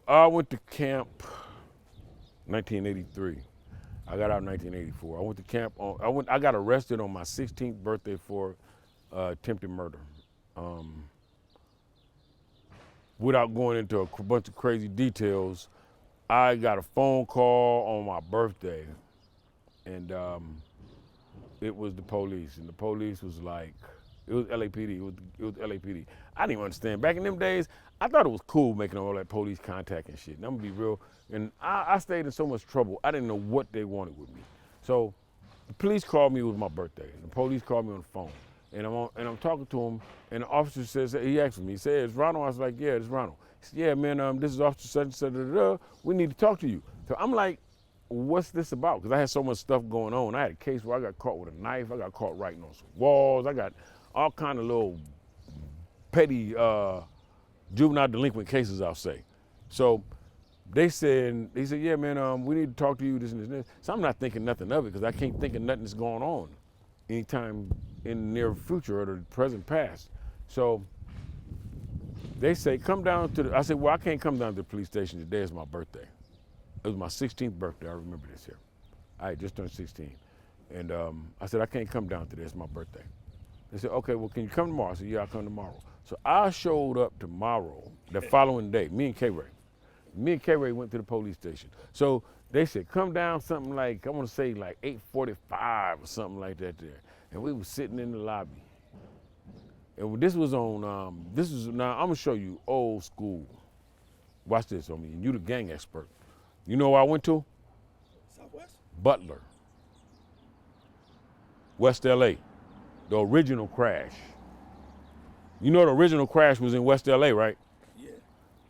I went to camp 1983. I got out in 1984. I went to camp I got arrested on my 16th birthday for attempted murder. Um, Without going into a bunch of crazy details, I got a phone call on my birthday, and it was the police, and the police was like, it was LAPD. It was LAPD. I didn't even understand. Back in them days, I thought it was cool making all that police contact and shit. And I'm gonna be real. And I stayed in so much trouble. I didn't know what they wanted with me. So the police called me. It was my birthday. The police called me on the phone, and I'm talking to him. And the officer says, he asked me. He said, "It's Ronald." I was like, "Yeah, it's Ronald." He said, "Yeah, man. This is Officer such and such. Da, da, da. We need to talk to you." So I'm like, what's this about? Because I had so much stuff going on. I had a case where I got caught with a knife. I got caught writing on some walls. I got all kind of little petty juvenile delinquent cases, I'll say. So he said, "Yeah, man, we need to talk to you, this and this and this." So I'm not thinking nothing of it because I can't think of nothing that's going on anytime in the near future or the present past. So they say, "Come down to the," I said, "Well, I can't come down to the police station today. It's my birthday." It was my 16th birthday. I remember this here. I had just turned 16. And I said, "I can't come down today. It's my birthday." They said, "Okay, well, can you come tomorrow?" I said, "Yeah, I'll come tomorrow." So I showed up tomorrow, the following day, me and K-Ray. Me and K-Ray went to the police station. So they said, "Come down something like, I want to say like 8:45 or something like that there." And we were sitting in the lobby. And this was on, now I'm going to show you old school. Watch this on me. And you the gang expert. You know where I went to? Southwest? Butler. West LA. The original crash. You know the original crash was in West LA, right? Yeah.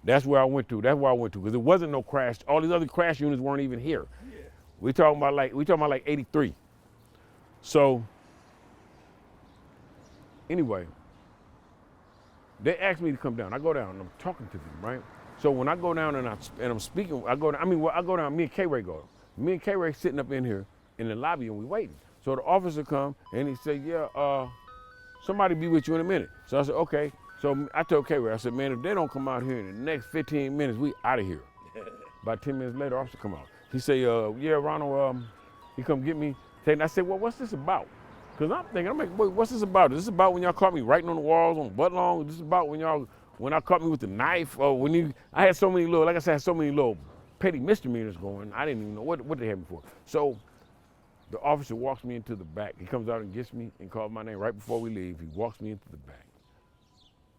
That's where I went to. That's where I went to. Because there wasn't no crash. All these other crash units weren't even here. Yeah. We talking about like 83. So anyway, they asked me to come down. I go down and I'm talking to them, right? So when I go down and I'm speaking, I go down, me and K-Ray go. Me and K-Ray sitting up in here in the lobby and we waiting. So the officer come and he said, "Yeah, somebody be with you in a minute." So I said, "Okay." So I told K-Ray, I said, "Man, if they don't come out here in the next 15 minutes, we out of here." About 10 minutes later, officer come out. He say, "Yeah, Ronald, he come get me." And I said, "Well, what's this about?" Because I'm thinking, I'm like, "Wait, what's this about? Is this about when y'all caught me writing on the walls on butt long? Is this about when y'all caught me with the knife? Or I had so many little, like I said, I had so many little petty misdemeanors going, I didn't even know what they had me for." So the officer walks me into the back. He comes out and gets me and calls my name right before we leave. He walks me into the back.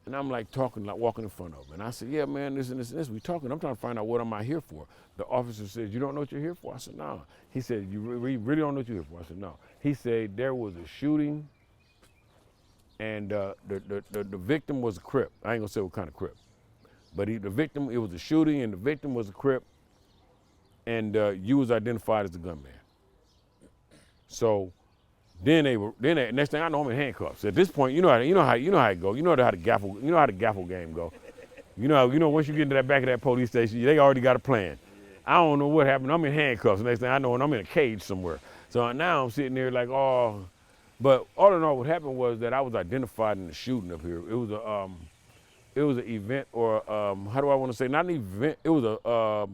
And I'm like talking, like walking in front of him. And I said, "Yeah, man, this and this and this. We talking. I'm trying to find out what am I here for." The officer says, "You don't know what you're here for?" I said, "No." He said, "You really don't know what you're here for?" I said, "No." He said, "There was a shooting and the victim was a Crip." I ain't gonna say what kind of Crip. But it was a shooting and the victim was a Crip and you was identified as the gunman. So then next thing I know, I'm in handcuffs. At this point, you know how it go. You know how the gaffle game go. You know once you get into that back of that police station, they already got a plan. I don't know what happened. I'm in handcuffs. Next thing I know, and I'm in a cage somewhere. So now I'm sitting there like, oh. But all in all, what happened was that I was identified in the shooting up here. It was an event, or how do I want to say? Not an event. It was a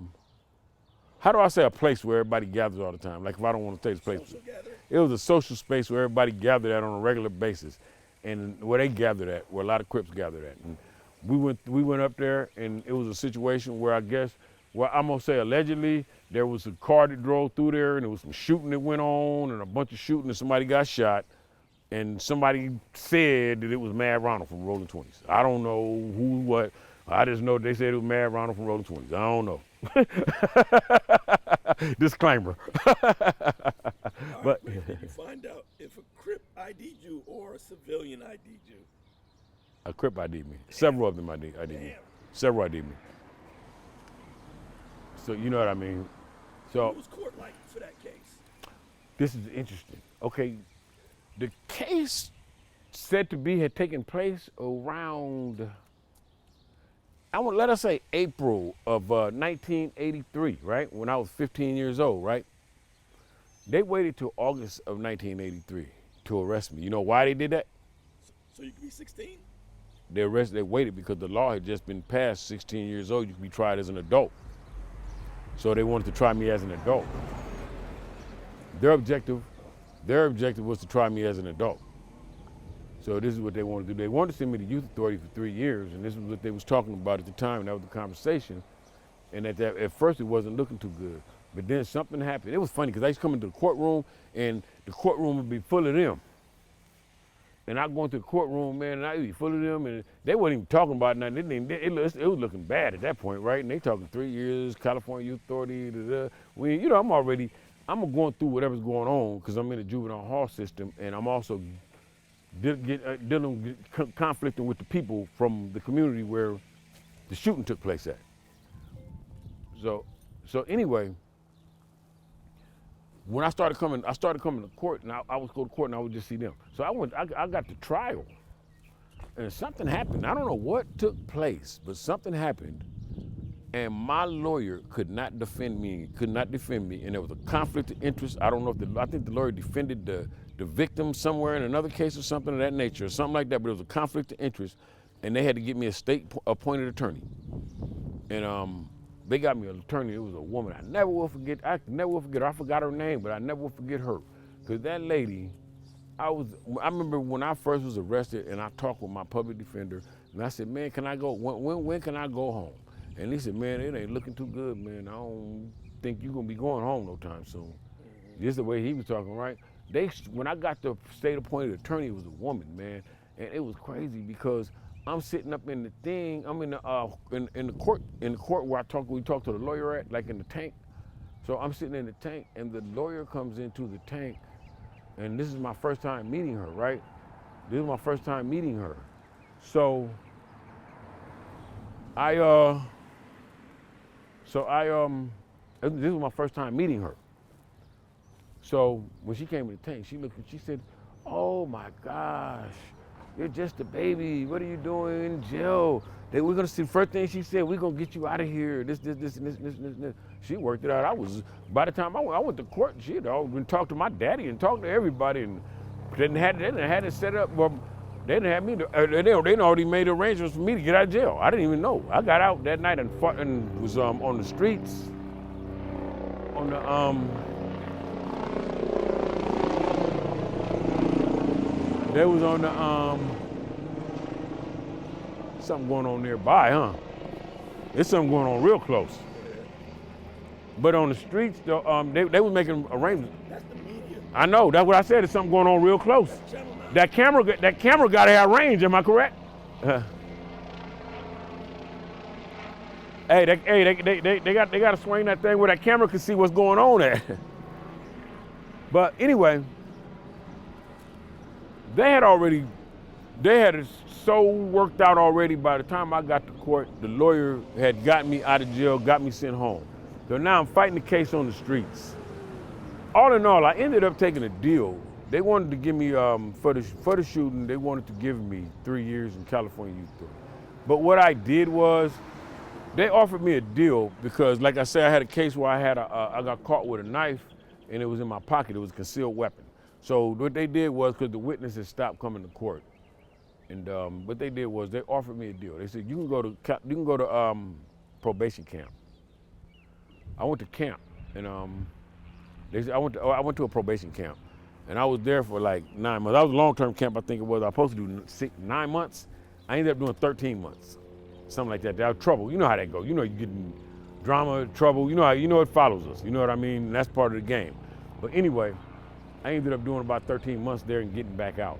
how do I say a place where everybody gathers all the time? Like if I don't want to take this place. Social gathering. It was a social space where everybody gathered at on a regular basis, and where they gathered at, where a lot of Crips gathered at. And we went up there, and it was a situation where I guess, well, I'm gonna say allegedly, there was a car that drove through there, and there was some shooting that went on, and a bunch of shooting, and somebody got shot, and somebody said that it was Madd Ronald from Rolling 20s. I don't know who, what. I just know they said it was Madd Ronald from Rolling 20s. I don't know. Disclaimer. But did you find out if a Crip ID'd you or a civilian ID'd you? A Crip ID'd me. Several of them ID'd me. Several ID'd me. So you know what I mean. So what was court like for that case? This is interesting. Okay, the case said to be had taken place around, let us say April of 1983, right? When I was 15 years old, right? They waited till August of 1983 to arrest me. You know why they did that? So you could be 16? They waited because the law had just been passed. 16 years old, you could be tried as an adult. So they wanted to try me as an adult. Their objective was to try me as an adult. So this is what they wanted to do. They wanted to send me to youth authority for 3 years, and this is what they was talking about at the time, and that was the conversation. And at first it wasn't looking too good. But then something happened. It was funny because I used to come into the courtroom, and the courtroom would be full of them. And I go into the courtroom, man, and I'd be full of them, and they wasn't even talking about nothing. It was looking bad at that point, right? And they talking 3 years, California Youth Authority, I'm going through whatever's going on because I'm in the juvenile hall system, and I'm also conflicting with the people from the community where the shooting took place at. So anyway, when I started coming to court, and I would go to court and I would just see them. So I got to trial, and something happened. I don't know what took place, but something happened, and my lawyer could not defend me, and there was a conflict of interest. I don't know I think the lawyer defended the victim somewhere in another case or something of that nature, or something like that, but it was a conflict of interest, and they had to get me a state-appointed attorney. And they got me an attorney. It was a woman. I never will forget her. I forgot her name, but I never will forget her. Because that lady, I remember when I first was arrested and I talked with my public defender, and I said, man, can I go, when can I go home? And he said, man, it ain't looking too good, man. I don't think you're gonna be going home no time soon. This is the way he was talking, right? When I got the state-appointed attorney, it was a woman, man. And it was crazy because I'm sitting up in the thing. I'm in the court where we talk to the lawyer at, like in the tank. So I'm sitting in the tank, and the lawyer comes into the tank, and this is my first time meeting her, right? This is my first time meeting her. So this was my first time meeting her. So when she came to the tank, she looked and she said, "Oh my gosh, you're just a baby. What are you doing in jail? We're gonna see." First thing she said, "We're gonna get you out of here. This, and this. She worked it out. By the time I went to court, she had already talked to my daddy and talked to everybody, and they didn't have it set up. Well, they didn't have me. They already made arrangements for me to get out of jail. I didn't even know. I got out that night and was on the streets. There was on the something going on nearby, huh? There's something going on real close. But on the streets, though, they was making arrangements. That's the media. I know. That's what I said. There's something going on real close. That camera got to have range. Am I correct? Hey, they got to swing that thing where that camera can see what's going on there. But anyway, they had it so worked out already. By the time I got to court, the lawyer had got me out of jail, got me sent home. So now I'm fighting the case on the streets. All in all, I ended up taking a deal. They wanted to give me, for the shooting, they wanted to give me 3 years in California Youth Authority. But what I did was, they offered me a deal because, like I said, I had a case where I got caught with a knife and it was in my pocket. It was a concealed weapon. So what they did was, because the witnesses stopped coming to court, and what they did was they offered me a deal. They said, you can go to probation camp. I went to camp, and they said I went to a probation camp, and I was there for like 9 months. That was a long-term camp, I think it was. I was supposed to do 9 months. I ended up doing 13 months, something like that. That was trouble. You know how that goes. You know, you get in drama, trouble. You know it follows us. You know what I mean? That's part of the game. But anyway, I ended up doing about 13 months there and getting back out.